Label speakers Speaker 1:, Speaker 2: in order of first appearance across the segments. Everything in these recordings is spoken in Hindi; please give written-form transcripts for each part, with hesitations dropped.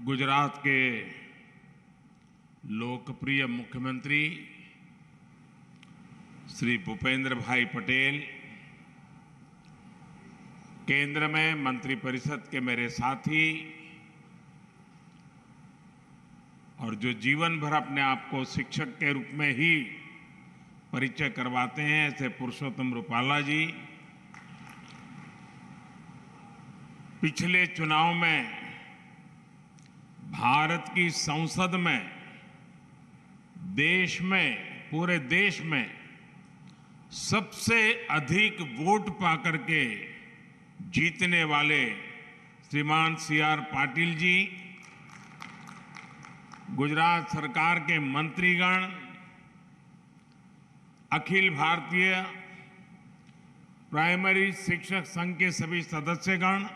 Speaker 1: गुजरात के लोकप्रिय मुख्यमंत्री श्री भूपेंद्र भाई पटेल, केंद्र में मंत्रिपरिषद के मेरे साथी और जो जीवन भर अपने आप को शिक्षक के रूप में ही परिचय करवाते हैं, ऐसे पुरुषोत्तम रूपाला जी, पिछले चुनाव में भारत की संसद में पूरे देश में सबसे अधिक वोट पाकर के जीतने वाले श्रीमान सी.आर. पाटिल जी, गुजरात सरकार के मंत्रीगण, अखिल भारतीय प्राइमरी शिक्षक संघ के सभी सदस्यगण,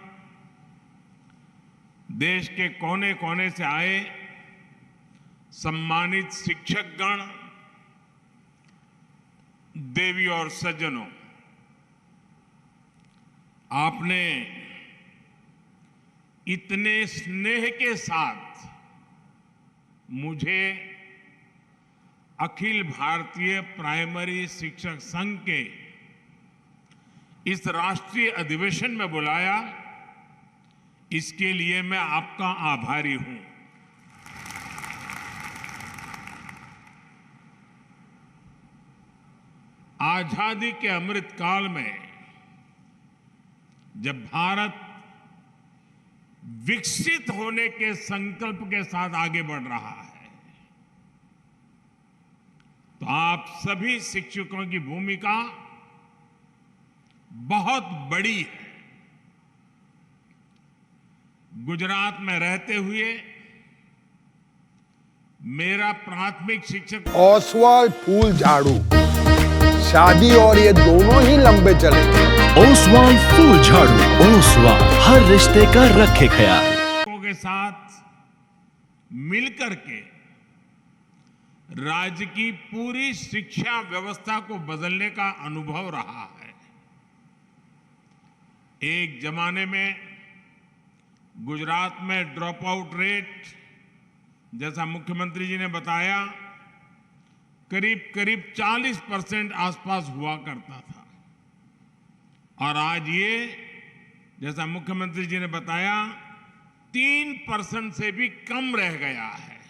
Speaker 1: देश के कोने कोने से आए सम्मानित शिक्षकगण, देवी और सज्जनों, आपने इतने स्नेह के साथ मुझे अखिल भारतीय प्राइमरी शिक्षक संघ के इस राष्ट्रीय अधिवेशन में बुलाया, इसके लिए मैं आपका आभारी हूं। आजादी के अमृत काल में जब भारत विकसित होने के संकल्प के साथ आगे बढ़ रहा है, तो आप सभी शिक्षकों की भूमिका बहुत बड़ी है। गुजरात में रहते हुए मेरा प्राथमिक शिक्षक
Speaker 2: ओसवाल फूल झाड़ू, शादी और ये दोनों ही लंबे चलेंगे।
Speaker 3: ओसवाल फूल झाड़ू, ओसवाल हर रिश्ते का रखे ख्याल।
Speaker 1: के साथ मिलकर के राज्य की पूरी शिक्षा व्यवस्था को बदलने का अनुभव रहा है। एक जमाने में गुजरात में ड्रॉप आउट रेट, जैसा मुख्यमंत्री जी ने बताया, करीब 40% आसपास हुआ करता था, और आज ये, जैसा मुख्यमंत्री जी ने बताया, 3% से भी कम रह गया है।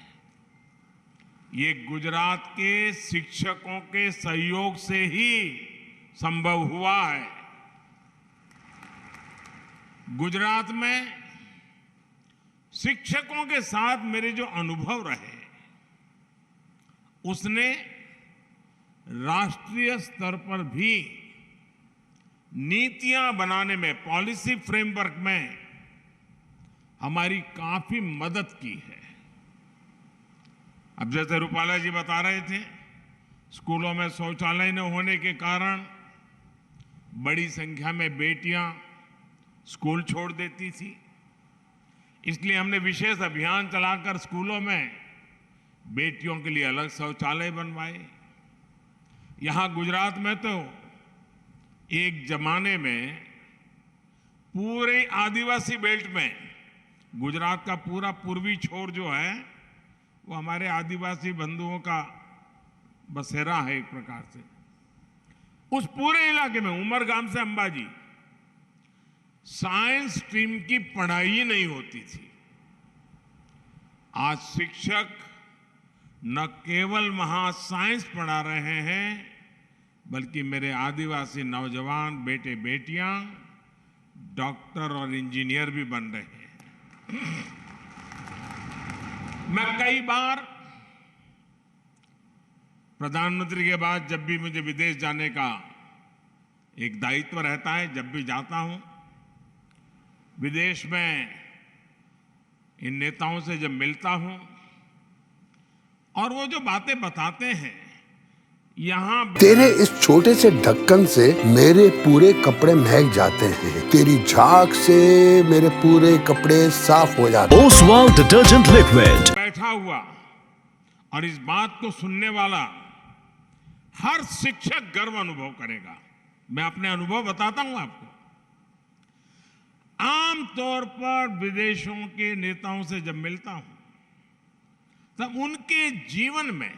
Speaker 1: ये गुजरात के शिक्षकों के सहयोग से ही संभव हुआ है। गुजरात में शिक्षकों के साथ मेरे जो अनुभव रहे, उसने राष्ट्रीय स्तर पर भी नीतियां बनाने में, पॉलिसी फ्रेमवर्क में हमारी काफी मदद की है। अब जैसे रूपाला जी बता रहे थे, स्कूलों में शौचालय न होने के कारण बड़ी संख्या में बेटियां स्कूल छोड़ देती थी, इसलिए हमने विशेष अभियान चलाकर स्कूलों में बेटियों के लिए अलग शौचालय बनवाए। यहां गुजरात में तो एक जमाने में पूरे आदिवासी बेल्ट में, गुजरात का पूरा पूर्वी छोर जो है वो हमारे आदिवासी बंधुओं का बसेरा है एक प्रकार से। उस पूरे इलाके में उमरगाम से अंबाजी साइंस स्ट्रीम की पढ़ाई ही नहीं होती थी। आज शिक्षक न केवल वहां साइंस पढ़ा रहे हैं, बल्कि मेरे आदिवासी नौजवान बेटे बेटियां डॉक्टर और इंजीनियर भी बन रहे हैं। मैं कई बार प्रधानमंत्री के बाद जब भी मुझे विदेश जाने का एक दायित्व रहता है, जब भी जाता हूं, विदेश में इन नेताओं से जब मिलता हूं और वो जो बातें बताते हैं, यहाँ
Speaker 2: तेरे इस छोटे से ढक्कन से मेरे पूरे कपड़े महक जाते हैं, तेरी झाग से मेरे पूरे कपड़े साफ हो जाते हैं।
Speaker 3: Oswal detergent liquid.
Speaker 1: बैठा हुआ और इस बात को सुनने वाला हर शिक्षक गर्व अनुभव करेगा। मैं अपने अनुभव बताता हूं आपको। आमतौर पर विदेशों के नेताओं से जब मिलता हूं तब उनके जीवन में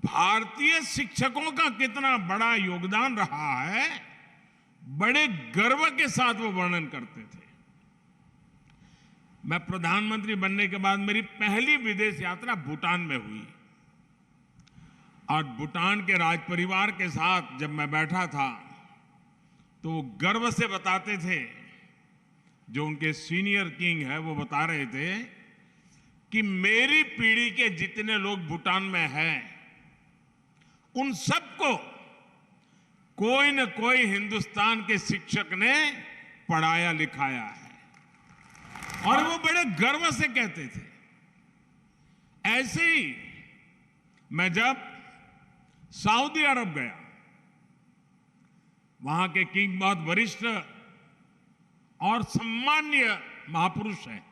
Speaker 1: भारतीय शिक्षकों का कितना बड़ा योगदान रहा है, बड़े गर्व के साथ वो वर्णन करते थे। मैं प्रधानमंत्री बनने के बाद मेरी पहली विदेश यात्रा भूटान में हुई और भूटान के राज परिवार के साथ जब मैं बैठा था तो वो गर्व से बताते थे, जो उनके सीनियर किंग है वो बता रहे थे कि मेरी पीढ़ी के जितने लोग भूटान में हैं उन सबको कोई न कोई हिंदुस्तान के शिक्षक ने पढ़ाया लिखाया है, और वो बड़े गर्व से कहते थे। ऐसे ही मैं जब सऊदी अरब गया, वहां के किंग बहुत वरिष्ठ और सम्मान्य महापुरुष हैं,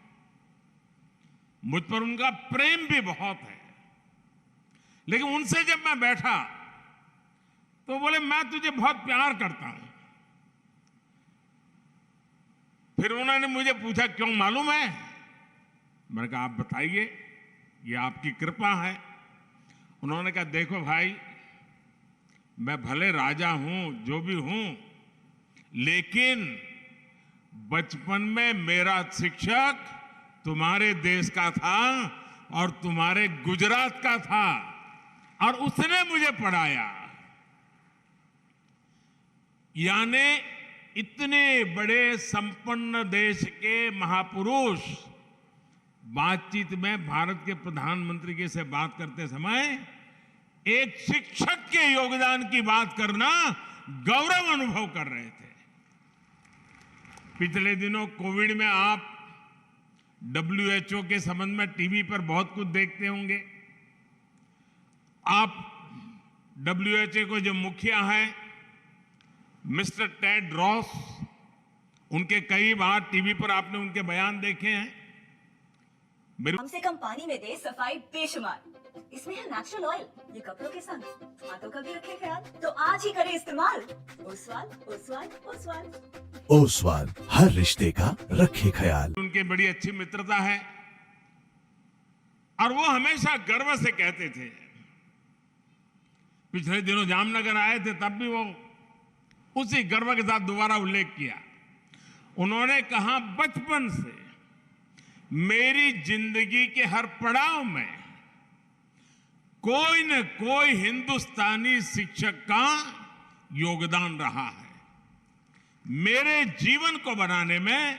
Speaker 1: मुझ पर उनका प्रेम भी बहुत है, लेकिन उनसे जब मैं बैठा तो बोले मैं तुझे बहुत प्यार करता हूं। फिर उन्होंने मुझे पूछा क्यों मालूम है? मैंने कहा आप बताइए, ये आपकी कृपा है। उन्होंने कहा देखो भाई, मैं भले राजा हूं, जो भी हूं, लेकिन बचपन में मेरा शिक्षक तुम्हारे देश का था और तुम्हारे गुजरात का था और उसने मुझे पढ़ाया। यानी इतने बड़े संपन्न देश के महापुरुष बातचीत में भारत के प्रधानमंत्री के से बात करते समय एक शिक्षक के योगदान की बात करना गौरव अनुभव कर रहे थे। पिछले दिनों कोविड में आप WHO के संबंध में टीवी पर बहुत कुछ देखते होंगे। आप WHO को जो मुखिया है मिस्टर टेड रॉस, उनके कई बार टीवी पर आपने उनके बयान देखे हैं।
Speaker 4: कम से कम पानी में दे सफाई बेशुमार, इसमें है नेचुरल ऑयल, ये कपड़ों के संग हाथों का भी रखे ख्याल, तो आज ही करें इस्तेमाल। ओसवाल ओसवाल ओसवाल
Speaker 3: ओसवाल, हर रिश्ते का रखे ख्याल।
Speaker 1: उनकी बड़ी अच्छी मित्रता है और वो हमेशा गर्व से कहते थे। पिछले दिनों जामनगर आए थे तब भी वो उसी गर्व के साथ दोबारा उल्लेख किया। उन्होंने कहा बचपन से मेरी जिंदगी के हर पड़ाव में कोई न कोई हिंदुस्तानी शिक्षक का योगदान रहा है। मेरे जीवन को बनाने में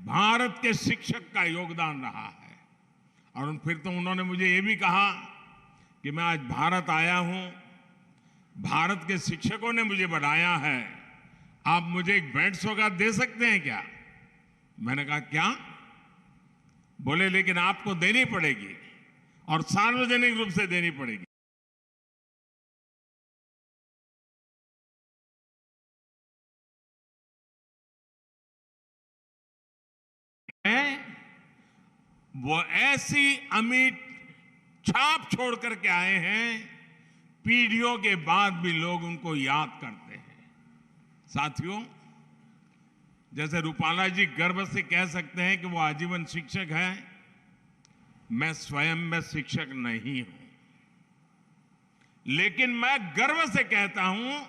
Speaker 1: भारत के शिक्षक का योगदान रहा है। और फिर तो उन्होंने मुझे ये भी कहा कि मैं आज भारत आया हूं, भारत के शिक्षकों ने मुझे बनाया है, आप मुझे एक भेंट सौगात दे सकते हैं क्या? मैंने कहा क्या? बोले लेकिन आपको देनी पड़ेगी और सार्वजनिक रूप से देनी पड़ेगी। वो ऐसी अमिट छाप छोड़ करके आए हैं, पीढ़ियों के बाद भी लोग उनको याद करते हैं। साथियों, जैसे रूपाला जी गर्व से कह सकते हैं कि वो आजीवन शिक्षक हैं, मैं स्वयं में शिक्षक नहीं हूं, लेकिन मैं गर्व से कहता हूं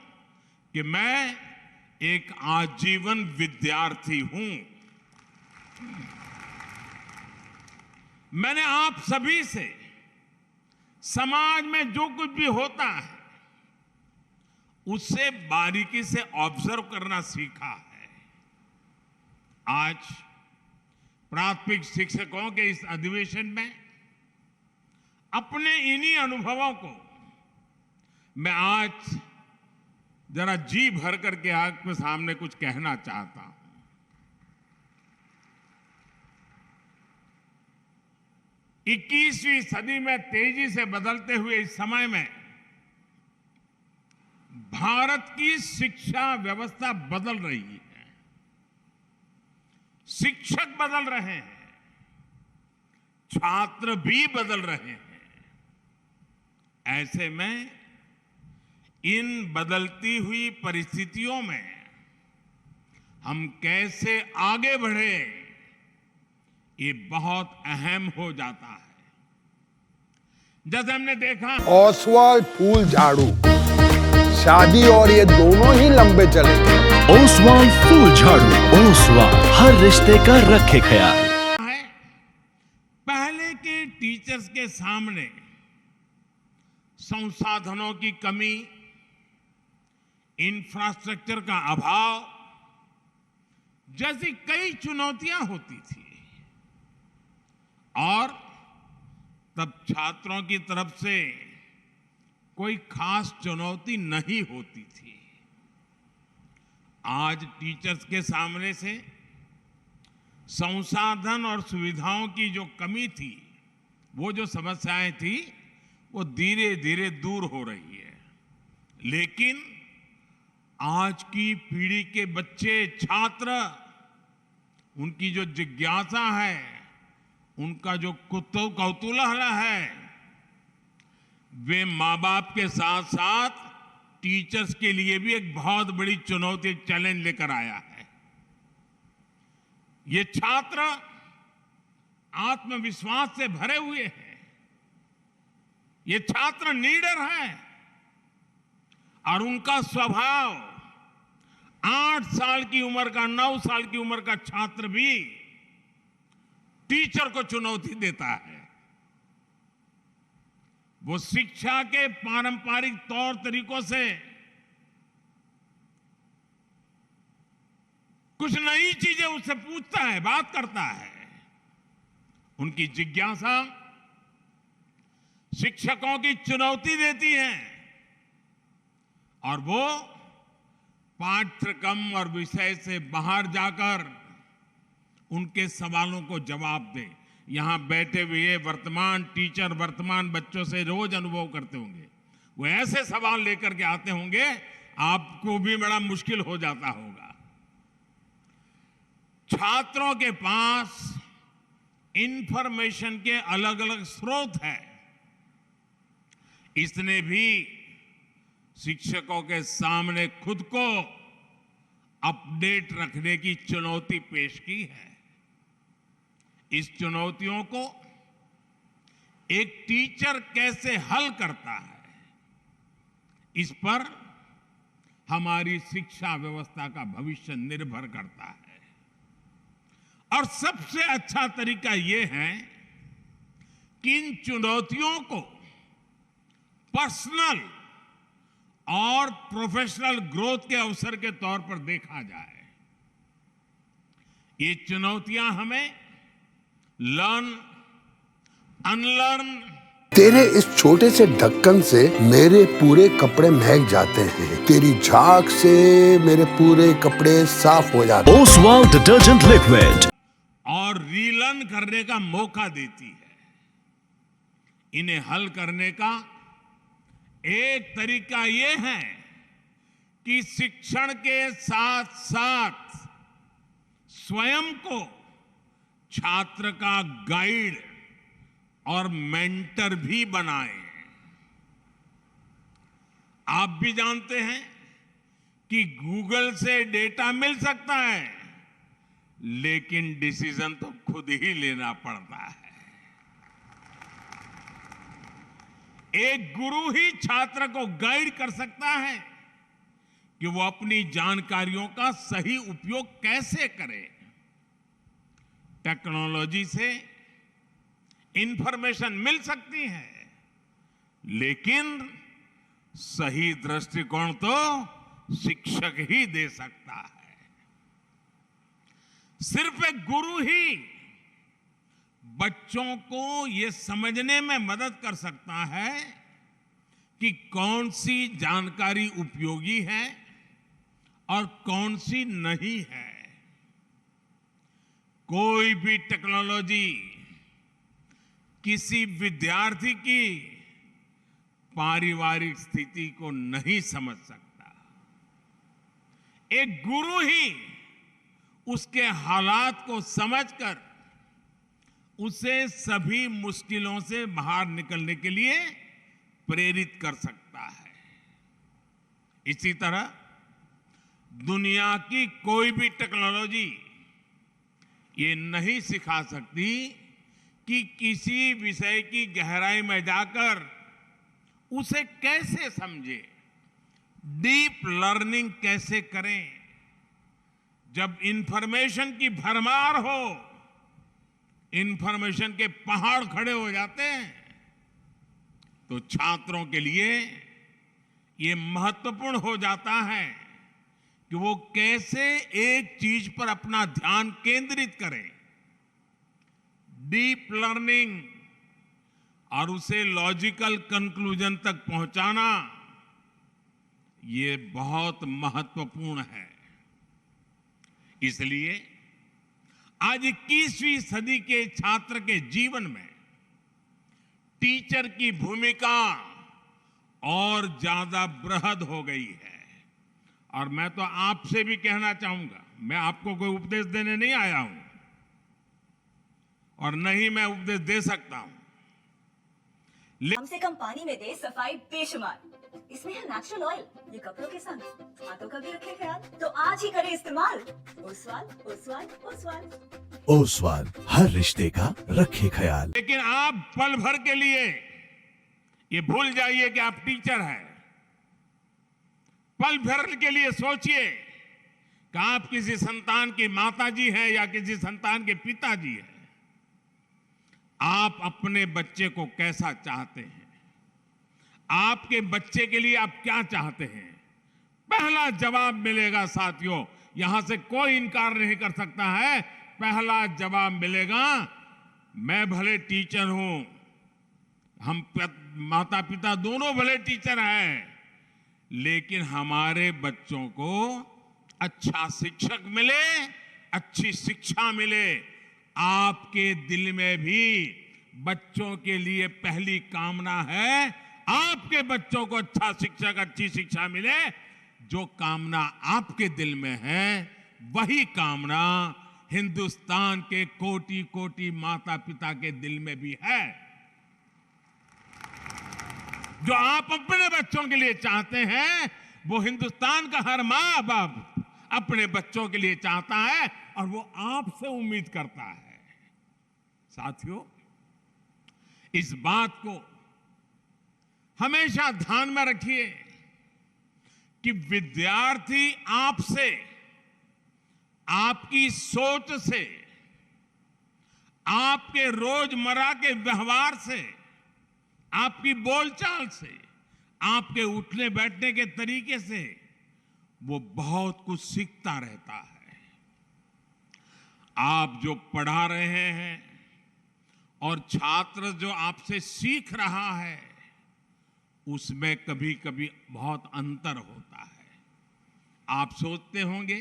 Speaker 1: कि मैं एक आजीवन विद्यार्थी हूं। मैंने आप सभी से समाज में जो कुछ भी होता है उससे बारीकी से ऑब्जर्व करना सीखा है। आज प्राथमिक शिक्षकों के इस अधिवेशन में अपने इन्हीं अनुभवों को मैं आज जरा जी भर करके आपके सामने कुछ कहना चाहता हूं। 21वीं सदी में तेजी से बदलते हुए इस समय में भारत की शिक्षा व्यवस्था बदल रही है, शिक्षक बदल रहे हैं, छात्र भी बदल रहे हैं। ऐसे में इन बदलती हुई परिस्थितियों में हम कैसे आगे बढ़े, ये बहुत अहम हो जाता है। जैसे हमने देखा
Speaker 2: ओसवाल फूल झाड़ू, शादी और ये दोनों ही लंबे चलेंगे।
Speaker 3: ओसवाल फूल झाड़ू, ओसवाल हर रिश्ते का रखे ख्याल।
Speaker 1: है, पहले के टीचर्स के सामने संसाधनों की कमी, इंफ्रास्ट्रक्चर का अभाव जैसी कई चुनौतियां होती थी और तब छात्रों की तरफ से कोई खास चुनौती नहीं होती थी। आज टीचर्स के सामने से संसाधन और सुविधाओं की जो कमी थी, वो जो समस्याएं थी, वो धीरे धीरे दूर हो रही है। लेकिन आज की पीढ़ी के बच्चे, छात्र, उनकी जो जिज्ञासा है, उनका जो कौतूहल है, वे माँ बाप के साथ साथ टीचर्स के लिए भी एक बहुत बड़ी चुनौती, एक चैलेंज लेकर आया है। ये छात्र आत्मविश्वास से भरे हुए हैं, ये छात्र नीडर हैं और उनका स्वभाव 8 साल की उम्र का, 9 साल की उम्र का छात्र भी टीचर को चुनौती देता है। वो शिक्षा के पारंपरिक तौर तरीकों से कुछ नई चीजें उससे पूछता है, बात करता है। उनकी जिज्ञासा शिक्षकों की चुनौती देती है और वो पाठ्यक्रम और विषय से बाहर जाकर उनके सवालों को जवाब दे। यहां बैठे हुए वर्तमान टीचर वर्तमान बच्चों से रोज अनुभव करते होंगे, वो ऐसे सवाल लेकर के आते होंगे, आपको भी बड़ा मुश्किल हो जाता होगा। छात्रों के पास इंफॉर्मेशन के अलग अलग स्रोत हैं, इसने भी शिक्षकों के सामने खुद को अपडेट रखने की चुनौती पेश की है। इस चुनौतियों को एक टीचर कैसे हल करता है, इस पर हमारी शिक्षा व्यवस्था का भविष्य निर्भर करता है। और सबसे अच्छा तरीका यह है कि इन चुनौतियों को पर्सनल और प्रोफेशनल ग्रोथ के अवसर के तौर पर देखा जाए। ये चुनौतियां हमें लर्न, अनलर्न।
Speaker 2: तेरे इस छोटे से ढक्कन से मेरे पूरे कपड़े महक जाते हैं। तेरी झाग से मेरे पूरे कपड़े साफ हो जाते हैं।
Speaker 3: Oswal detergent liquid.
Speaker 1: और रीलर्न करने का मौका देती है। इन्हें हल करने का एक तरीका यह है कि शिक्षण के साथ साथ स्वयं को छात्र का गाइड और मेंटर भी बनाएं। आप भी जानते हैं कि गूगल से डेटा मिल सकता है, लेकिन डिसीजन तो खुद ही लेना पड़ता है। एक गुरु ही छात्र को गाइड कर सकता है कि वो अपनी जानकारियों का सही उपयोग कैसे करे। टेक्नोलॉजी से इंफॉर्मेशन मिल सकती है, लेकिन सही दृष्टिकोण तो शिक्षक ही दे सकता है। सिर्फ एक गुरु ही बच्चों को यह समझने में मदद कर सकता है कि कौन सी जानकारी उपयोगी है और कौन सी नहीं है। कोई भी टेक्नोलॉजी किसी विद्यार्थी की पारिवारिक स्थिति को नहीं समझ सकता। एक गुरु ही उसके हालात को समझकर उसे सभी मुश्किलों से बाहर निकलने के लिए प्रेरित कर सकता है। इसी तरह दुनिया की कोई भी टेक्नोलॉजी ये नहीं सिखा सकती कि किसी विषय की गहराई में जाकर उसे कैसे समझे, डीप लर्निंग कैसे करें। जब इंफॉर्मेशन की भरमार हो, इंफॉर्मेशन के पहाड़ खड़े हो जाते हैं, तो छात्रों के लिए ये महत्वपूर्ण हो जाता है कि वो कैसे एक चीज पर अपना ध्यान केंद्रित करें। डीप लर्निंग और उसे लॉजिकल कंक्लूजन तक पहुंचाना, ये बहुत महत्वपूर्ण है। इसलिए आज 21वीं सदी के छात्र के जीवन में टीचर की भूमिका और ज्यादा बृहद हो गई है। और मैं तो आपसे भी कहना चाहूंगा, मैं आपको कोई उपदेश देने नहीं आया हूं और न ही मैं उपदेश दे सकता हूं।
Speaker 4: कम से कम पानी में दे सफाई बेशुमार। इसमें है नेचुरल ऑयल, ये कपड़ों के संग हाथों का भी रखे ख्याल। तो आज ही करें इस्तेमाल ओसवाल ओसवाल ओसवाल।
Speaker 3: ओसवाल, हर रिश्ते का रखे ख्याल।
Speaker 1: लेकिन आप पल भर के लिए ये भूल जाइए कि आप टीचर हैं। पल भर के लिए सोचिए कि आप किसी संतान की माताजी हैं या किसी संतान के पिताजी हैं। आप अपने बच्चे को कैसा चाहते हैं? आपके बच्चे के लिए आप क्या चाहते हैं? पहला जवाब मिलेगा साथियों, यहां से कोई इनकार नहीं कर सकता है। पहला जवाब मिलेगा, मैं भले टीचर हूं, हम माता पिता दोनों भले टीचर हैं, लेकिन हमारे बच्चों को अच्छा शिक्षक मिले, अच्छी शिक्षा मिले। आपके दिल में भी बच्चों के लिए पहली कामना है, आपके बच्चों को अच्छा शिक्षक, अच्छी शिक्षा मिले। जो कामना आपके दिल में है, वही कामना हिंदुस्तान के कोटि कोटि माता पिता के दिल में भी है। जो आप अपने बच्चों के लिए चाहते हैं, वो हिंदुस्तान का हर माँ बाप अपने बच्चों के लिए चाहता है और वो आपसे उम्मीद करता है। साथियों, इस बात को हमेशा ध्यान में रखिए कि विद्यार्थी आपसे, आपकी सोच से, आपके रोजमर्रा के व्यवहार से, आपकी बोलचाल से, आपके उठने बैठने के तरीके से वो बहुत कुछ सीखता रहता है। आप जो पढ़ा रहे हैं और छात्र जो आपसे सीख रहा है, उसमें कभी कभी बहुत अंतर होता है। आप सोचते होंगे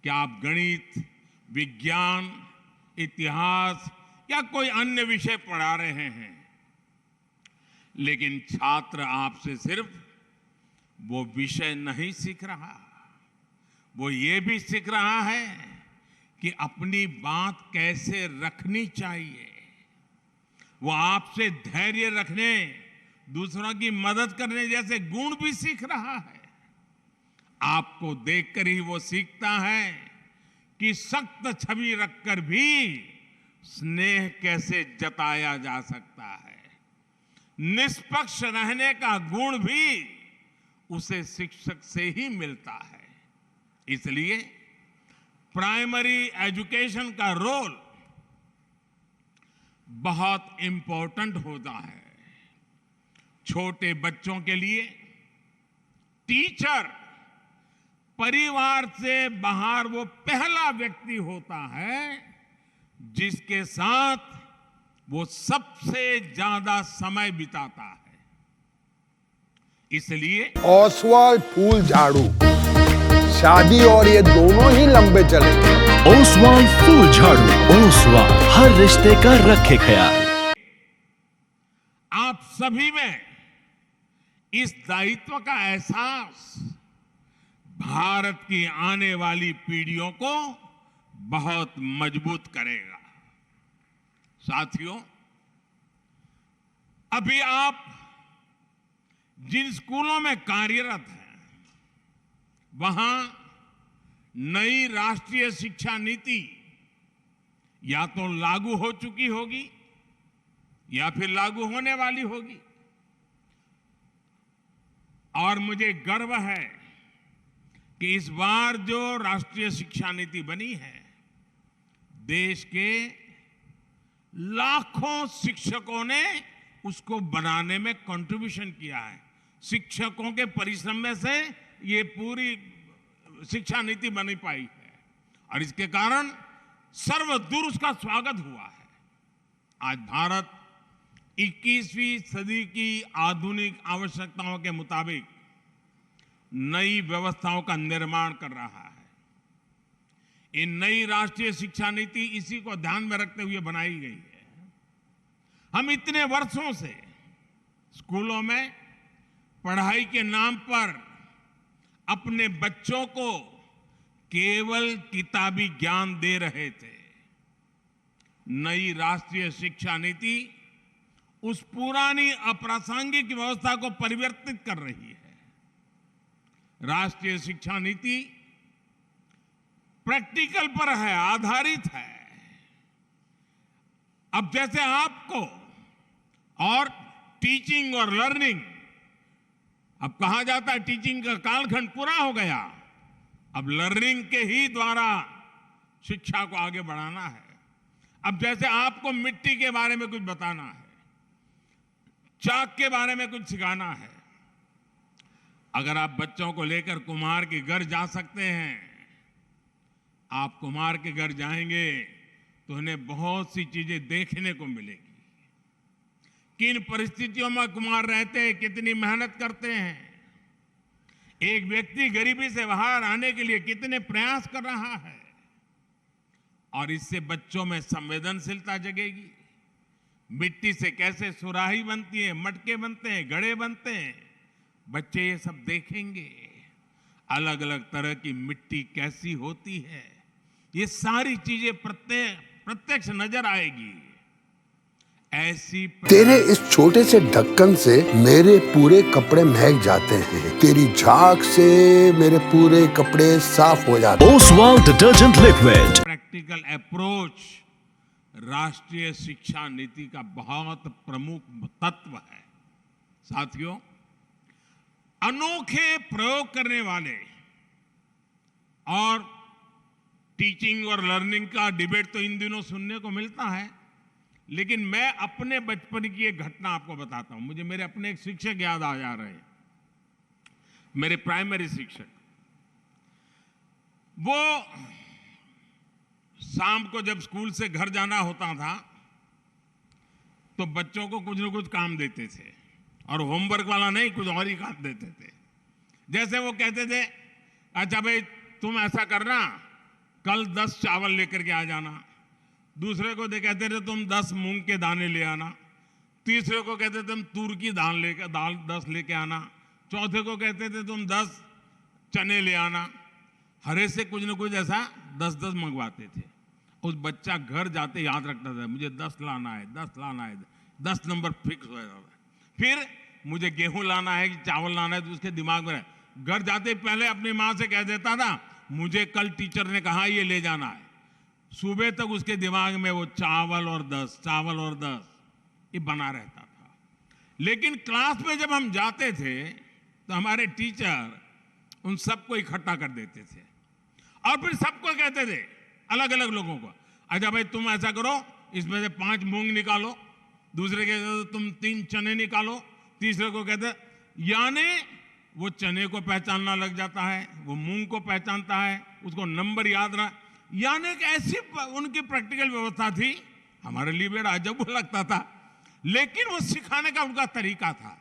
Speaker 1: कि आप गणित, विज्ञान, इतिहास या कोई अन्य विषय पढ़ा रहे हैं, लेकिन छात्र आपसे सिर्फ वो विषय नहीं सीख रहा, वो ये भी सीख रहा है कि अपनी बात कैसे रखनी चाहिए। वो आपसे धैर्य रखने, दूसरों की मदद करने जैसे गुण भी सीख रहा है। आपको देखकर ही वो सीखता है कि सख्त छवि रखकर भी स्नेह कैसे जताया जा सकता है। निष्पक्ष रहने का गुण भी उसे शिक्षक से ही मिलता है। इसलिए प्राइमरी एजुकेशन का रोल बहुत इंपॉर्टेंट होता है। छोटे बच्चों के लिए टीचर परिवार से बाहर वो पहला व्यक्ति होता है जिसके साथ वो सबसे ज्यादा समय बिताता है। इसलिए
Speaker 2: ओसवाल फूल झाड़ू, शादी और ये दोनों ही लंबे चलेंगे।
Speaker 3: ओसवाल फूल झाड़ू। ओसवाल, हर रिश्ते का रखे ख्याल।
Speaker 1: आप सभी में इस दायित्व का एहसास भारत की आने वाली पीढ़ियों को बहुत मजबूत करेगा। साथियों, अभी आप जिन स्कूलों में कार्यरत हैं, वहां नई राष्ट्रीय शिक्षा नीति या तो लागू हो चुकी होगी या फिर लागू होने वाली होगी। और मुझे गर्व है कि इस बार जो राष्ट्रीय शिक्षा नीति बनी है, देश के लाखों शिक्षकों ने उसको बनाने में कंट्रीब्यूशन किया है। शिक्षकों के परिश्रम में से ये पूरी शिक्षा नीति बनी पाई है और इसके कारण सर्वदूर उसका स्वागत हुआ है। आज भारत 21वीं सदी की आधुनिक आवश्यकताओं के मुताबिक नई व्यवस्थाओं का निर्माण कर रहा है। ये नई राष्ट्रीय शिक्षा नीति इसी को ध्यान में रखते हुए बनाई गई है। हम इतने वर्षों से स्कूलों में पढ़ाई के नाम पर अपने बच्चों को केवल किताबी ज्ञान दे रहे थे। नई राष्ट्रीय शिक्षा नीति उस पुरानी अप्रासंगिक व्यवस्था को परिवर्तित कर रही है। राष्ट्रीय शिक्षा नीति प्रैक्टिकल पर है, आधारित है। अब जैसे आपको और टीचिंग और लर्निंग, अब कहा जाता है टीचिंग का कालखंड पूरा हो गया, अब लर्निंग के ही द्वारा शिक्षा को आगे बढ़ाना है। अब जैसे आपको मिट्टी के बारे में कुछ बताना है, चाक के बारे में कुछ सिखाना है, अगर आप बच्चों को लेकर कुम्हार के घर जा सकते हैं, आप कुम्हार के घर जाएंगे तो उन्हें बहुत सी चीजें देखने को मिलेगी। किन परिस्थितियों में कुम्हार रहते हैं, कितनी मेहनत करते हैं, एक व्यक्ति गरीबी से बाहर आने के लिए कितने प्रयास कर रहा है, और इससे बच्चों में संवेदनशीलता जगेगी। मिट्टी से कैसे सुराही बनती है, मटके बनते हैं, घड़े बनते हैं, बच्चे ये सब देखेंगे। अलग अलग तरह की मिट्टी कैसी होती है, ये सारी चीजें प्रत्यक्ष नजर आएगी। ऐसी
Speaker 2: तेरे इस छोटे से ढक्कन से मेरे पूरे कपड़े महक जाते हैं। तेरी झाग से मेरे पूरे कपड़े साफ हो जाते हैं।
Speaker 3: Oswal detergent liquid.
Speaker 1: Practical approach राष्ट्रीय शिक्षा नीति का बहुत प्रमुख तत्व है। साथियों, अनोखे प्रयोग करने वाले और टीचिंग और लर्निंग का डिबेट तो इन दिनों सुनने को मिलता है, लेकिन मैं अपने बचपन की एक घटना आपको बताता हूं। मुझे मेरे अपने एक शिक्षक याद आ जा रहे हैं, मेरे प्राइमरी शिक्षक। वो शाम को जब स्कूल से घर जाना होता था तो बच्चों को कुछ न कुछ काम देते थे, और होमवर्क वाला नहीं, कुछ और ही काम देते थे। जैसे वो कहते थे, अच्छा भाई तुम ऐसा करना, कल 10 चावल लेकर के आ जाना। दूसरे को कहते थे तुम 10 मूंग के दाने ले आना। तीसरे को कहते थे तुम तूर की दाल 10 लेके आना। चौथे को कहते थे तुम 10 चने ले आना। हरे से कुछ न कुछ ऐसा 10-10 मंगवाते थे। उस बच्चा घर जाते याद रखता था, मुझे 10 लाना है, 10 लाना है, 10 नंबर फिक्स हो जाता था। फिर मुझे गेहूं लाना है कि चावल लाना है, तो उसके दिमाग में घर जाते पहले अपनी माँ से कह देता था, मुझे कल टीचर ने कहा ये ले जाना है। सुबह तक उसके दिमाग में वो चावल और 10, चावल और 10 ये बना रहता था। लेकिन क्लास में जब हम जाते थे तो हमारे टीचर उन सबको इकट्ठा कर देते थे और फिर सबको कहते थे, अलग अलग लोगों को, अच्छा भाई तुम ऐसा करो, इसमें से 5 मूंग निकालो। दूसरे कहते तुम 3 चने निकालो। तीसरे को कहते, यानी वो चने को पहचानना लग जाता है, वो मूंग को पहचानता है, उसको नंबर याद रहा। यानी कि ऐसी उनकी प्रैक्टिकल व्यवस्था थी, हमारे लिए बड़ा अजब लगता था, लेकिन वो सिखाने का उनका तरीका था।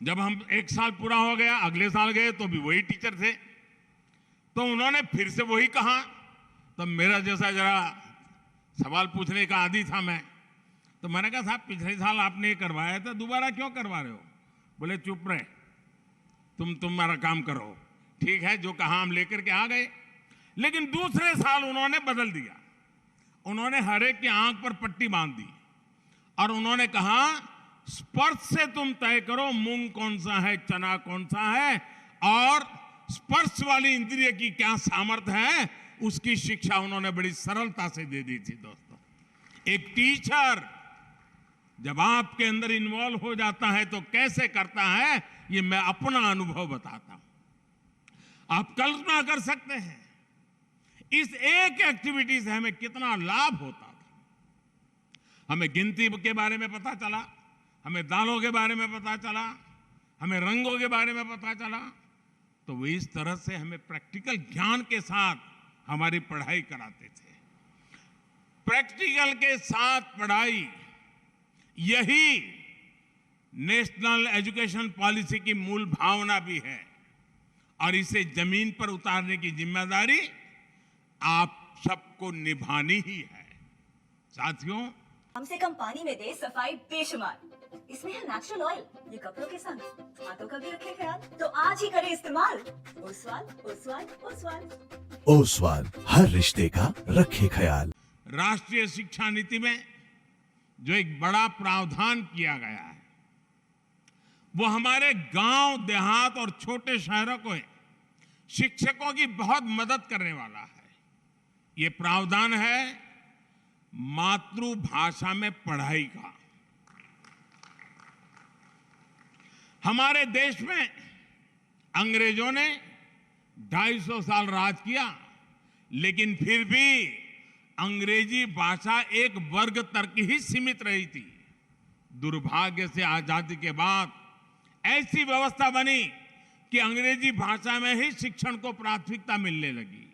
Speaker 1: जब हम 1 साल पूरा हो गया, अगले साल गए तो भी वही टीचर थे, तो उन्होंने फिर से वही कहा। तो मेरा जैसा जरा सवाल पूछने का आदी था मैं, तो मैंने कहा साहब पिछले साल आपने ये करवाया था, दोबारा क्यों करवा रहे हो? बोले चुप रहे, तुम्हारा काम करो। ठीक है, जो कहा हम लेकर के आ गए। लेकिन दूसरे साल उन्होंने बदल दिया। उन्होंने हर एक की आंख पर पट्टी बांध दी और उन्होंने कहा, स्पर्श से तुम तय करो मूंग कौन सा है, चना कौन सा है, और स्पर्श वाली इंद्रिय की क्या सामर्थ्य है, उसकी शिक्षा उन्होंने बड़ी सरलता से दे दी थी। दोस्तों, एक टीचर जब आपके अंदर इन्वॉल्व हो जाता है तो कैसे करता है, ये मैं अपना अनुभव बताता हूं। आप कल्पना कर सकते हैं इस एक एक्टिविटी से हमें कितना लाभ होता था। हमें गिनती के बारे में पता चला, हमें दालों के बारे में पता चला, हमें रंगों के बारे में पता चला। तो वो इस तरह से हमें प्रैक्टिकल ज्ञान के साथ हमारी पढ़ाई कराते थे। प्रैक्टिकल के साथ पढ़ाई, यही नेशनल एजुकेशन पॉलिसी की मूल भावना भी है और इसे जमीन पर उतारने की जिम्मेदारी आप सबको निभानी ही है। साथियों,
Speaker 4: कम से कम पानी में दे सफाई बेशुमार, इसमें है नेचुरल ऑयल, ये कपड़ों के संग हाथों का भी रखे ख्याल। तो आज ही करें इस्तेमाल ओसवाल ओसवाल ओसवाल।
Speaker 3: ओसवाल, हर रिश्ते का रखे ख्याल।
Speaker 1: राष्ट्रीय शिक्षा नीति में जो एक बड़ा प्रावधान किया गया है, वो हमारे गांव, देहात और छोटे शहरों को शिक्षकों की बहुत मदद करने वाला है। ये प्रावधान है मातृभाषा में पढ़ाई का। हमारे देश में अंग्रेजों ने 250 साल राज किया, लेकिन फिर भी अंग्रेजी भाषा एक वर्ग तक ही सीमित रही थी। दुर्भाग्य से आजादी के बाद ऐसी व्यवस्था बनी कि अंग्रेजी भाषा में ही शिक्षण को प्राथमिकता मिलने लगी।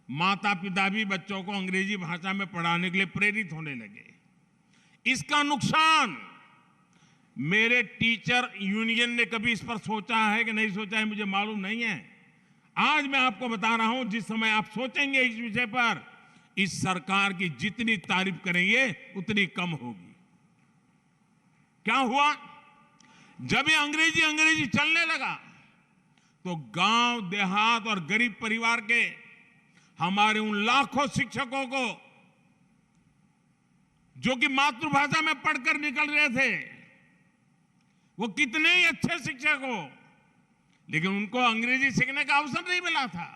Speaker 1: माता पिता भी बच्चों को अंग्रेजी भाषा में पढ़ाने के लिए प्रेरित होने लगे। इसका नुकसान मेरे टीचर यूनियन ने कभी इस पर सोचा है कि नहीं सोचा है, मुझे मालूम नहीं है। आज मैं आपको बता रहा हूं, जिस समय आप सोचेंगे इस विषय पर, इस सरकार की जितनी तारीफ करेंगे उतनी कम होगी। क्या हुआ? जब ये अंग्रेजी चलने लगा तो गांव, देहात और गरीब परिवार के हमारे उन लाखों शिक्षकों को जो कि मातृभाषा में पढ़कर निकल रहे थे, वो कितने ही अच्छे शिक्षक हो, लेकिन उनको अंग्रेजी सीखने का अवसर नहीं मिला था।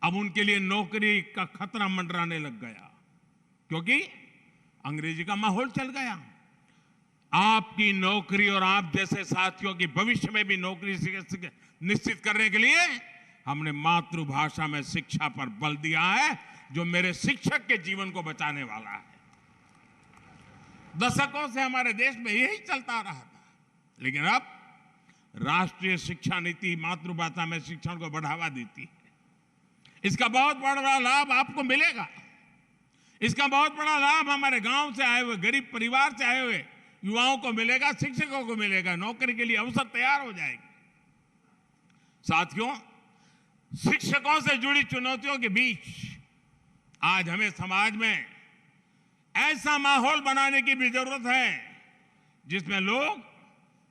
Speaker 1: अब उनके लिए नौकरी का खतरा मंडराने लग गया, क्योंकि अंग्रेजी का माहौल चल गया। आपकी नौकरी और आप जैसे साथियों की भविष्य में भी नौकरी निश्चित करने के लिए हमने मातृभाषा में शिक्षा पर बल दिया है, जो मेरे शिक्षक के जीवन को बचाने वाला है। दशकों से हमारे देश में यही चलता रहा था, लेकिन अब राष्ट्रीय शिक्षा नीति मातृभाषा में शिक्षण को बढ़ावा देती है। इसका बहुत बड़ा लाभ आपको मिलेगा। इसका बहुत बड़ा लाभ हमारे गांव से आए हुए, गरीब परिवार से आए हुए युवाओं को मिलेगा, शिक्षकों को मिलेगा। नौकरी के लिए अवसर तैयार हो जाएंगे। साथियों, शिक्षकों से जुड़ी चुनौतियों के बीच आज हमें समाज में ऐसा माहौल बनाने की भी जरूरत है जिसमें लोग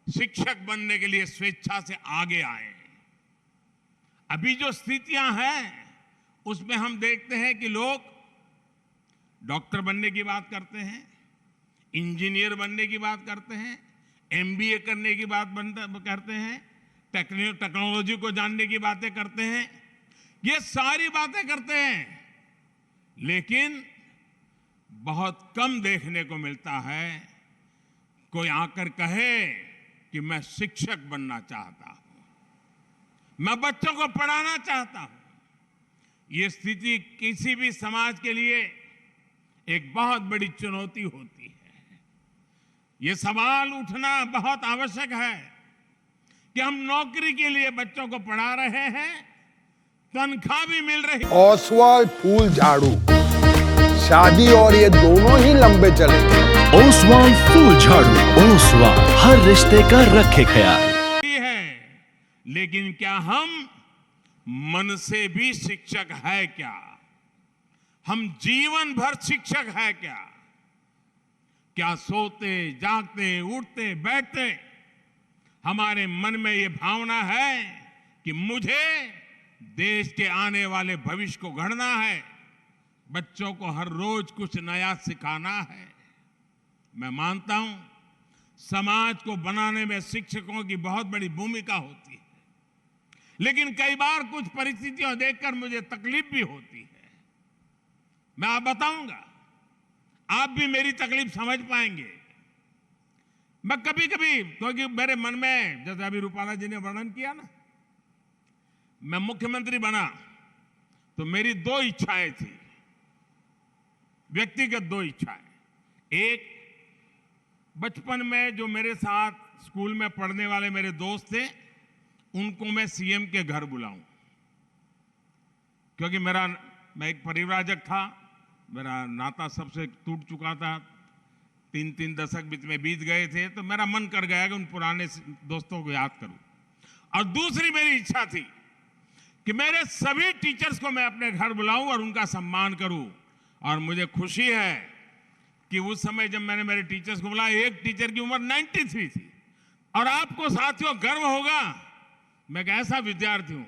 Speaker 1: शिक्षक बनने के लिए स्वेच्छा से आगे आए। अभी जो स्थितियां हैं उसमें हम देखते हैं कि लोग डॉक्टर बनने की बात करते हैं, इंजीनियर बनने की बात करते हैं, एमबीए करने की बात करते हैं, टेक्नोलॉजी को जानने की बातें करते हैं। ये सारी बातें करते हैं, लेकिन बहुत कम देखने को मिलता है कोई आकर कहे कि मैं शिक्षक बनना चाहता हूं, मैं बच्चों को पढ़ाना चाहता हूं। ये स्थिति किसी भी समाज के लिए एक बहुत बड़ी चुनौती होती है। ये सवाल उठना बहुत आवश्यक है कि हम नौकरी के लिए बच्चों को पढ़ा रहे हैं, तनख्वाह भी मिल रही।
Speaker 2: ओसवाल फूल झाड़ू, शादी और ये दोनों ही लंबे चलेंगे।
Speaker 3: ओसवाल फूल झाड़ू, ओसवाल, हर रिश्ते का रखे ख्याल।
Speaker 1: है, लेकिन क्या हम मन से भी शिक्षक है क्या? हम जीवन भर शिक्षक है क्या? क्या सोते जागते उठते बैठते हमारे मन में ये भावना है कि मुझे देश के आने वाले भविष्य को गढ़ना है, बच्चों को हर रोज कुछ नया सिखाना है? मैं मानता हूं समाज को बनाने में शिक्षकों की बहुत बड़ी भूमिका होती है, लेकिन कई बार कुछ परिस्थितियां देखकर मुझे तकलीफ भी होती है। मैं आप बताऊंगा, आप भी मेरी तकलीफ समझ पाएंगे। मैं कभी कभी, क्योंकि मेरे मन में, जैसे अभी रूपाला जी ने वर्णन किया ना, मैं मुख्यमंत्री बना तो मेरी दो इच्छाएं थी, व्यक्तिगत दो इच्छाएं। एक, बचपन में जो मेरे साथ स्कूल में पढ़ने वाले मेरे दोस्त थे, उनको मैं सीएम के घर बुलाऊं, क्योंकि मैं एक परिव्राजक था, मेरा नाता सबसे टूट चुका था, 3 दशक बीच में बीत गए थे, तो मेरा मन कर गया कि उन पुराने दोस्तों को याद करूं। और दूसरी मेरी इच्छा थी कि मेरे सभी टीचर्स को मैं अपने घर बुलाऊं और उनका सम्मान करूं। और मुझे खुशी है कि उस समय जब मैंने मेरे टीचर्स को बुलाया, एक टीचर की उम्र 93 थी। और आपको साथियों गर्व होगा, मैं एक ऐसा विद्यार्थी हूं,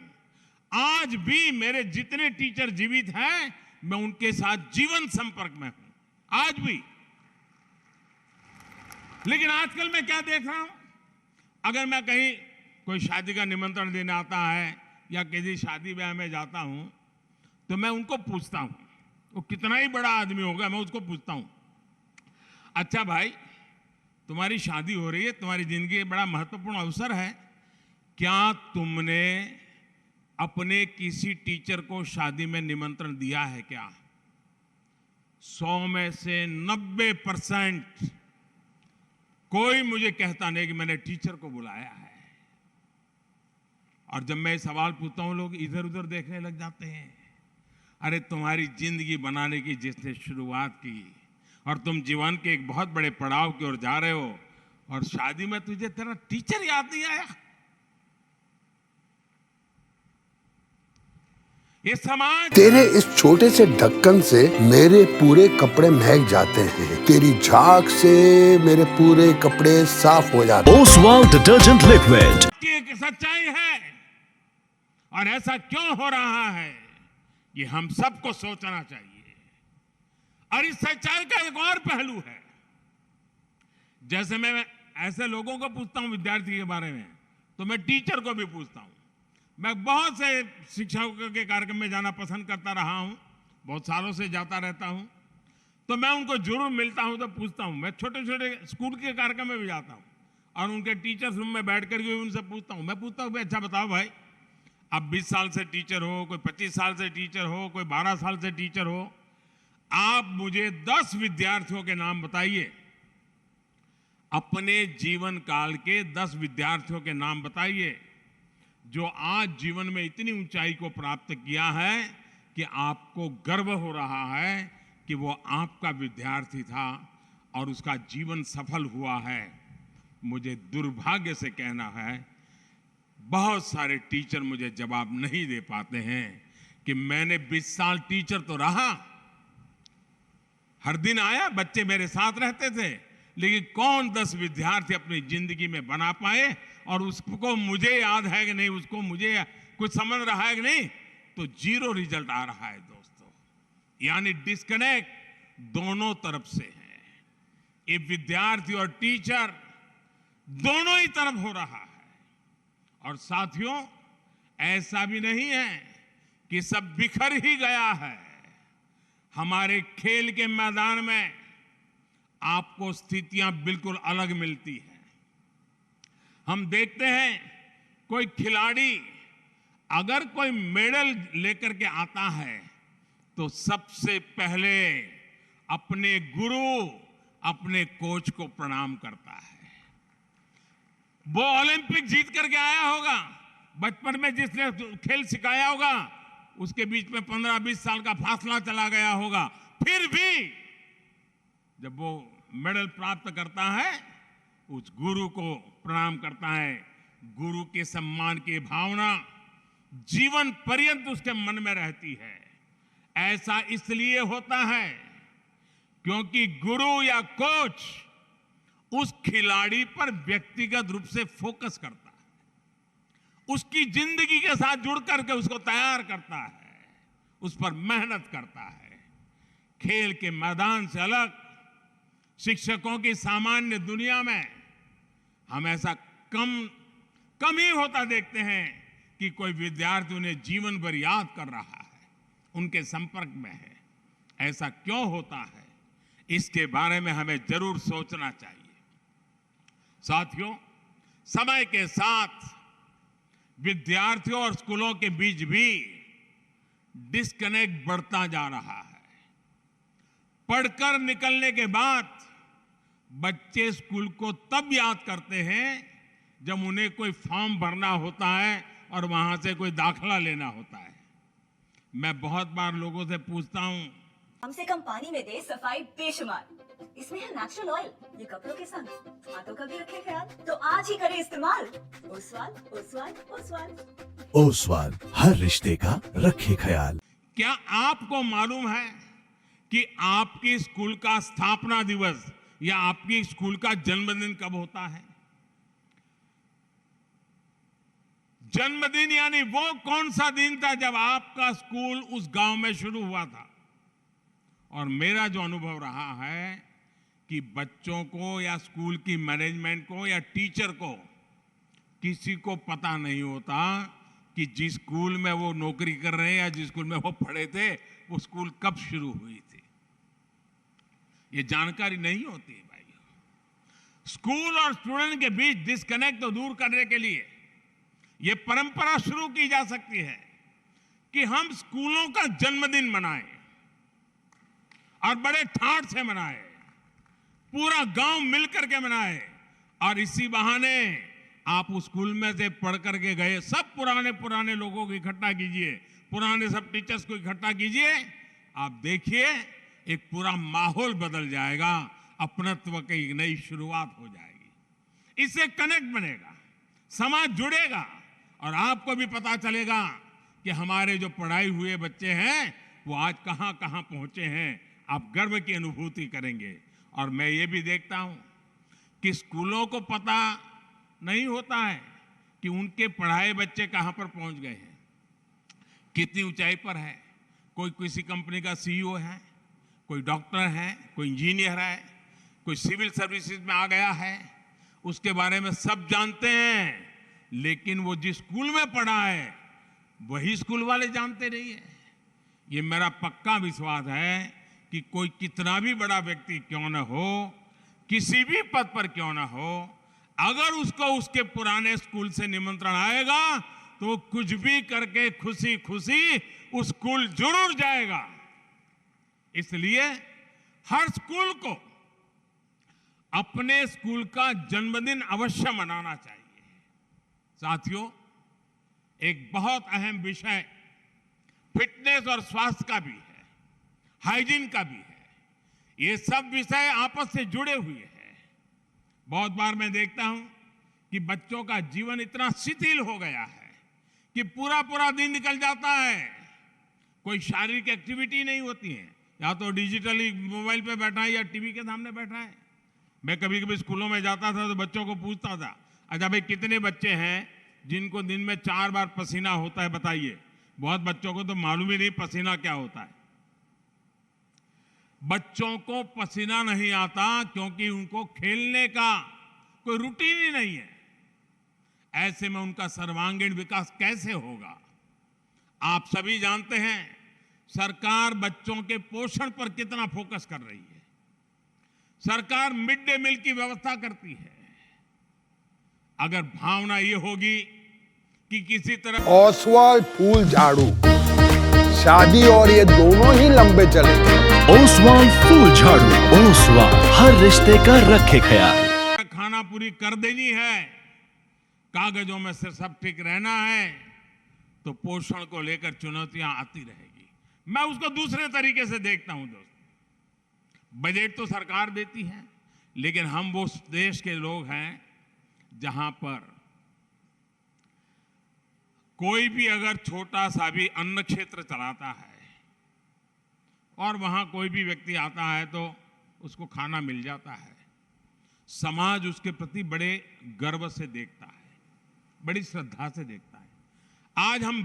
Speaker 1: आज भी मेरे जितने टीचर जीवित हैं, मैं उनके साथ जीवन संपर्क में हूं, आज भी। लेकिन आजकल मैं क्या देख रहा हूं, अगर मैं कहीं कोई शादी का निमंत्रण देने आता है या किसी शादी ब्याह में जाता हूं, तो मैं उनको पूछता हूं, वो कितना ही बड़ा आदमी होगा, मैं उसको पूछता हूं, अच्छा भाई, तुम्हारी शादी हो रही है, तुम्हारी जिंदगी बड़ा महत्वपूर्ण अवसर है, क्या तुमने अपने किसी टीचर को शादी में निमंत्रण दिया है क्या? 100 में से 90% कोई मुझे कहता नहीं कि मैंने टीचर को बुलाया है। और जब मैं सवाल पूछता हूं, लोग इधर उधर देखने लग जाते हैं। अरे तुम्हारी जिंदगी बनाने की जिसने शुरुआत की, और तुम जीवन के एक बहुत बड़े पड़ाव की ओर जा रहे हो, और शादी में तुझे तेरा टीचर याद नहीं आया? ये समाज,
Speaker 2: तेरे इस छोटे से ढक्कन से मेरे पूरे कपड़े महक जाते हैं। तेरी झाग से मेरे पूरे कपड़े साफ हो जाते हैं।
Speaker 3: ओसवाल डिटर्जेंट लिक्विड
Speaker 1: की एक सच्चाई है, और ऐसा क्यों हो रहा है, ये हम सबको सोचना चाहिए। और इस सच्चाई का एक और पहलू है, जैसे मैं ऐसे लोगों को पूछता हूं विद्यार्थी के बारे में, तो मैं टीचर को भी पूछता हूं। मैं बहुत से शिक्षकों के कार्यक्रम में जाना पसंद करता रहा हूं, बहुत सालों से जाता रहता हूं, तो मैं उनको जरूर मिलता हूं, तो पूछता हूं। मैं छोटे छोटे स्कूल के कार्यक्रम में भी जाता हूं और उनके टीचर्स रूम में बैठ करके उनसे पूछता हूं। मैं पूछता हूं, अच्छा बताओ भाई, आप 20 साल से टीचर हो, कोई 25 साल से टीचर हो, कोई 12 साल से टीचर हो, आप मुझे 10 विद्यार्थियों के नाम बताइए, अपने जीवन काल के 10 विद्यार्थियों के नाम बताइए जो आज जीवन में इतनी ऊंचाई को प्राप्त किया है कि आपको गर्व हो रहा है कि वो आपका विद्यार्थी था और उसका जीवन सफल हुआ है। मुझे दुर्भाग्य से कहना है, बहुत सारे टीचर मुझे जवाब नहीं दे पाते हैं कि मैंने 20 साल टीचर तो रहा, हर दिन आया, बच्चे मेरे साथ रहते थे, लेकिन कौन 10 विद्यार्थी अपनी जिंदगी में बना पाए, और उसको मुझे याद है कि नहीं, उसको मुझे कुछ समझ रहा है कि नहीं, तो 0 रिजल्ट आ रहा है दोस्तों। यानी डिस्कनेक्ट दोनों तरफ से है, ये विद्यार्थी और टीचर दोनों ही तरफ हो रहा है। और साथियों, ऐसा भी नहीं है कि सब बिखर ही गया है। हमारे खेल के मैदान में आपको स्थितियां बिल्कुल अलग मिलती हैं। हम देखते हैं कोई खिलाड़ी अगर कोई मेडल लेकर के आता है तो सबसे पहले अपने गुरु, अपने कोच को प्रणाम करता है। वो ओलंपिक जीत करके आया होगा, बचपन में जिसने खेल सिखाया होगा, उसके बीच में 15-20 साल का फासला चला गया होगा, फिर भी जब वो मेडल प्राप्त करता है, उस गुरु को प्रणाम करता है। गुरु के सम्मान की भावना जीवन पर्यंत उसके मन में रहती है। ऐसा इसलिए होता है क्योंकि गुरु या कोच उस खिलाड़ी पर व्यक्तिगत रूप से फोकस करता है, उसकी जिंदगी के साथ जुड़ करके उसको तैयार करता है, उस पर मेहनत करता है। खेल के मैदान से अलग शिक्षकों की सामान्य दुनिया में हम ऐसा कम ही होता देखते हैं कि कोई विद्यार्थी उन्हें जीवन भर याद कर रहा है, उनके संपर्क में है। ऐसा क्यों होता है, इसके बारे में हमें जरूर सोचना चाहिए। साथियों, समय के साथ विद्यार्थियों और स्कूलों के बीच भी डिस्कनेक्ट बढ़ता जा रहा है। पढ़कर निकलने के बाद बच्चे स्कूल को तब याद करते हैं जब उन्हें कोई फॉर्म भरना होता है और वहां से कोई दाखला लेना होता है। मैं बहुत बार लोगों से पूछता हूं,
Speaker 4: कम से कम पानी में दे सफाई बेशुमार। इसमें है नेचुरल ऑयल, ये कपड़ों के संग हाथों का भी रखे ख्याल। तो आज ही करें इस्तेमाल ओसवाल ओसवाल ओसवाल।
Speaker 3: ओसवाल, हर रिश्ते का रखे ख्याल।
Speaker 1: क्या आपको मालूम है कि आपकी स्कूल का स्थापना दिवस या आपकी स्कूल का जन्मदिन कब होता है? जन्मदिन यानी वो कौन सा दिन था जब आपका स्कूल उस गांव में शुरू हुआ था। और मेरा जो अनुभव रहा है कि बच्चों को या स्कूल की मैनेजमेंट को या टीचर को किसी को पता नहीं होता कि जिस स्कूल में वो नौकरी कर रहे हैं या जिस स्कूल में वो पढ़े थे वो स्कूल कब शुरू हुई थी। ये जानकारी नहीं होती है भाई। स्कूल और स्टूडेंट के बीच डिस्कनेक्ट तो दूर करने के लिए ये परंपरा शुरू की जा सकती है कि हम स्कूलों का जन्मदिन मनाएं और बड़े ठाठ से मनाएं, पूरा गांव मिलकर के मनाए। और इसी बहाने आप उस स्कूल में से पढ़ करके गए सब पुराने लोगों को इकट्ठा कीजिए, पुराने सब टीचर्स को इकट्ठा कीजिए। आप देखिए एक पूरा माहौल बदल जाएगा, अपनत्व की एक नई शुरुआत हो जाएगी। इससे कनेक्ट बनेगा, समाज जुड़ेगा और आपको भी पता चलेगा कि हमारे जो पढ़ाई हुए बच्चे हैं वो आज कहां कहां पहुंचे हैं। आप गर्व की अनुभूति करेंगे। और मैं ये भी देखता हूं कि स्कूलों को पता नहीं होता है कि उनके पढ़ाए बच्चे कहां पर पहुंच गए हैं, कितनी ऊंचाई पर है। कोई किसी कंपनी का सीईओ है, कोई डॉक्टर है, कोई इंजीनियर है, कोई सिविल सर्विसेज में आ गया है, उसके बारे में सब जानते हैं। लेकिन वो जिस स्कूल में पढ़ा है वही स्कूल वाले जानते नहीं है। ये मेरा पक्का विश्वास है कि कोई कितना भी बड़ा व्यक्ति क्यों न हो, किसी भी पद पर क्यों न हो, अगर उसको उसके पुराने स्कूल से निमंत्रण आएगा तो वो कुछ भी करके खुशी खुशी उस स्कूल जरूर जाएगा। इसलिए हर स्कूल को अपने स्कूल का जन्मदिन अवश्य मनाना चाहिए। साथियों, एक बहुत अहम विषय फिटनेस और स्वास्थ्य का भी है, हाइजीन का भी है। ये सब विषय आपस से जुड़े हुए हैं। बहुत बार मैं देखता हूं कि बच्चों का जीवन इतना शिथिल हो गया है कि पूरा दिन निकल जाता है, कोई शारीरिक एक्टिविटी नहीं होती है, या तो डिजिटली मोबाइल पे बैठा है या टीवी के सामने बैठा है। मैं कभी कभी स्कूलों में जाता था तो बच्चों को पूछता था, अच्छा भाई कितने बच्चे हैं जिनको दिन में 4 बार पसीना होता है, बताइए। बहुत बच्चों को तो मालूम ही नहीं पसीना क्या होता है। बच्चों को पसीना नहीं आता क्योंकि उनको खेलने का कोई रूटीन ही नहीं है। ऐसे में उनका सर्वांगीण विकास कैसे होगा? आप सभी जानते हैं सरकार बच्चों के पोषण पर कितना फोकस कर रही है। सरकार मिड डे मील की व्यवस्था करती है। अगर भावना ये होगी कि किसी तरह
Speaker 2: ओसवाल फूल झाड़ू, शादी और ये दोनों ही लंबे चलेंगे।
Speaker 3: ओसवाल फूल झाड़ू, ओसवाल हर रिश्ते का रखे ख्याल।
Speaker 1: खाना पूरी कर देनी है, कागजों में से सब ठीक रहना है, तो पोषण को लेकर चुनौतियां आती रहेगी। मैं उसको दूसरे तरीके से देखता हूं दोस्त। बजट तो सरकार देती है, लेकिन हम वो देश के लोग हैं जहां पर कोई भी अगर छोटा सा भी अन्न क्षेत्र चलाता है और वहां कोई भी व्यक्ति आता है तो उसको खाना मिल जाता है, समाज उसके प्रति बड़े गर्व से देखता है, बड़ी श्रद्धा से देखता है। आज हम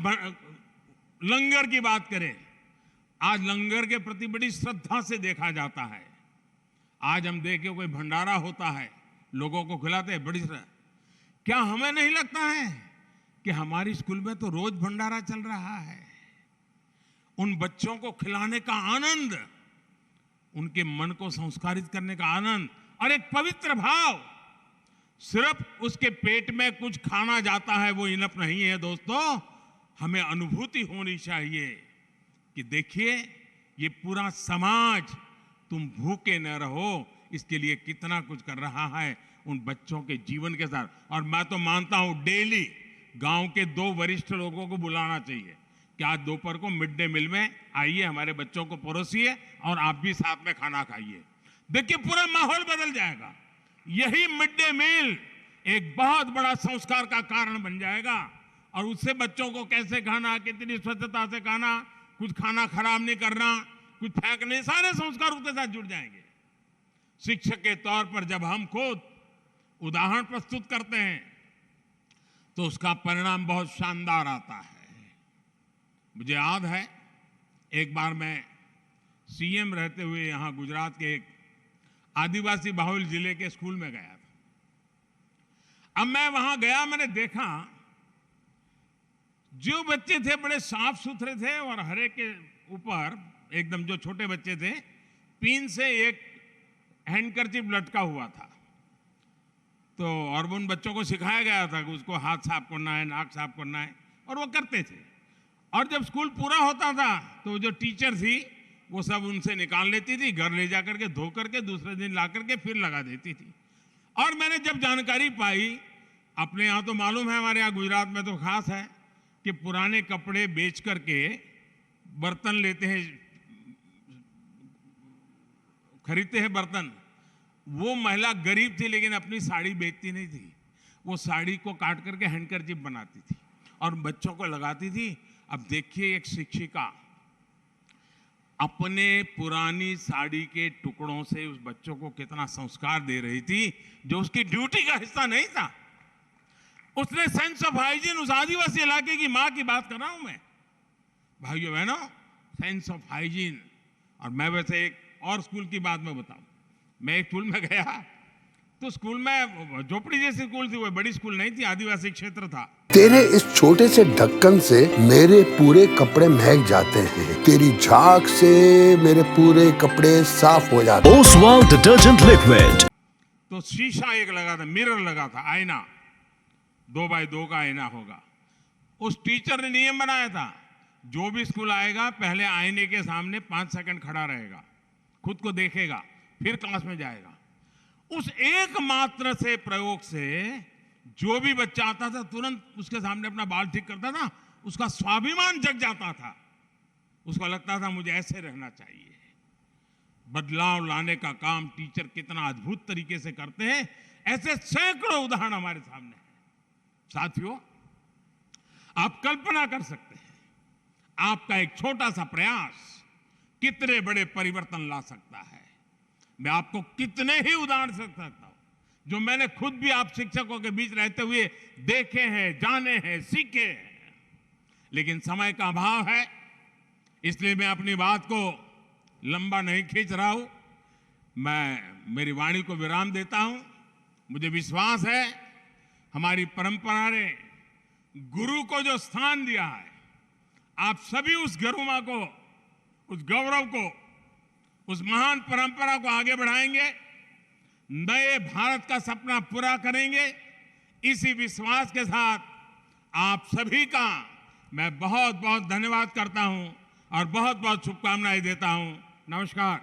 Speaker 1: लंगर की बात करें, आज लंगर के प्रति बड़ी श्रद्धा से देखा जाता है। आज हम देखें कोई भंडारा होता है, लोगों को खिलाते हैं, बड़ी श्रद्धा। क्या हमें नहीं लगता है कि हमारी स्कूल में तो रोज भंडारा चल रहा है। उन बच्चों को खिलाने का आनंद, उनके मन को संस्कारित करने का आनंद और एक पवित्र भाव, सिर्फ उसके पेट में कुछ खाना जाता है वो इनफ नहीं है दोस्तों। हमें अनुभूति होनी चाहिए कि देखिए ये पूरा समाज, तुम भूखे न रहो इसके लिए कितना कुछ कर रहा है उन बच्चों के जीवन के साथ। और मैं तो मानता हूं डेली गांव के 2 वरिष्ठ लोगों को बुलाना चाहिए कि आज दोपहर को मिड डे मील में आइए, हमारे बच्चों को परोसिए और आप भी साथ में खाना खाइए। देखिए पूरा माहौल बदल जाएगा। यही मिड डे मील एक बहुत बड़ा संस्कार का कारण बन जाएगा। और उससे बच्चों को कैसे खाना, कितनी स्वच्छता से खाना, कुछ खाना खराब नहीं करना, कुछ फेंकने, सारे संस्कार उसके साथ जुड़ जाएंगे। शिक्षक के तौर पर जब हम खुद उदाहरण प्रस्तुत करते हैं तो उसका परिणाम बहुत शानदार आता है। मुझे याद है एक बार मैं सीएम रहते हुए यहां गुजरात के एक आदिवासी बाहुल जिले के स्कूल में गया था। अब मैं वहां गया, मैंने देखा जो बच्चे थे बड़े साफ सुथरे थे और हर एक के ऊपर एकदम, जो छोटे बच्चे थे, पिन से एक हैंडकरचिप लटका हुआ था। तो और उन बच्चों को सिखाया गया था कि उसको हाथ साफ करना है, नाक साफ करना है, और वो करते थे। और जब स्कूल पूरा होता था तो जो टीचर थी वो सब उनसे निकाल लेती थी, घर ले जा करके धो करके दूसरे दिन ला करके फिर लगा देती थी। और मैंने जब जानकारी पाई, अपने यहाँ तो मालूम है, हमारे यहाँ गुजरात में तो खास है कि पुराने कपड़े बेच करके बर्तन लेते हैं, खरीदते हैं बर्तन। वो महिला गरीब थी लेकिन अपनी साड़ी बेचती नहीं थी, वो साड़ी को काट करके हैंडकरचिप बनाती थी और बच्चों को लगाती थी। अब देखिए एक शिक्षिका अपने पुरानी साड़ी के टुकड़ों से उस बच्चों को कितना संस्कार दे रही थी जो उसकी ड्यूटी का हिस्सा नहीं था। उसने सेंस ऑफ हाइजीन, उस आदिवासी इलाके की मां की बात कर रहा हूं मैं, भाइयों बहनों, सेंस ऑफ हाइजीन। और मैं वैसे एक और स्कूल की बात में बताऊं, मैं एक स्कूल में गया तो स्कूल में झोपड़ी जैसी स्कूल थी, वो बड़ी स्कूल नहीं थी, आदिवासी क्षेत्र था।
Speaker 2: तेरे इस छोटे से ढक्कन से मेरे पूरे कपड़े महक जाते हैं, तेरी झाग से मेरे पूरे कपड़े साफ हो जाते हैं।
Speaker 3: Oswal detergent liquid.
Speaker 1: तो शीशा एक लगा था, मिरर लगा था, आईना, 2x2 का आईना होगा। उस टीचर ने नियम बनाया था, जो भी स्कूल आएगा पहले आईने के सामने 5 सेकंड खड़ा रहेगा, खुद को देखेगा, फिर क्लास में जाएगा। उस एकमात्र से प्रयोग से जो भी बच्चा आता था तुरंत उसके सामने अपना बाल ठीक करता था, उसका स्वाभिमान जग जाता था, उसको लगता था मुझे ऐसे रहना चाहिए। बदलाव लाने का काम टीचर कितना अद्भुत तरीके से करते हैं, ऐसे सैकड़ों उदाहरण हमारे सामने हैं। साथियों, आप कल्पना कर सकते हैं आपका एक छोटा सा प्रयास कितने बड़े परिवर्तन ला सकता है। मैं आपको कितने ही उदाहरण से सकता हूं जो मैंने खुद भी आप शिक्षकों के बीच रहते हुए देखे हैं, जाने हैं, सीखे हैं। लेकिन समय का अभाव है, इसलिए मैं अपनी बात को लंबा नहीं खींच रहा हूं। मैं मेरी वाणी को विराम देता हूं। मुझे विश्वास है हमारी परंपरा ने गुरु को जो स्थान दिया है, आप सभी उस गरिमा को, उस गौरव को, उस महान परंपरा को आगे बढ़ाएंगे, नए भारत का सपना पूरा करेंगे। इसी विश्वास के साथ आप सभी का मैं बहुत बहुत धन्यवाद करता हूं और बहुत बहुत शुभकामनाएं देता हूं। नमस्कार।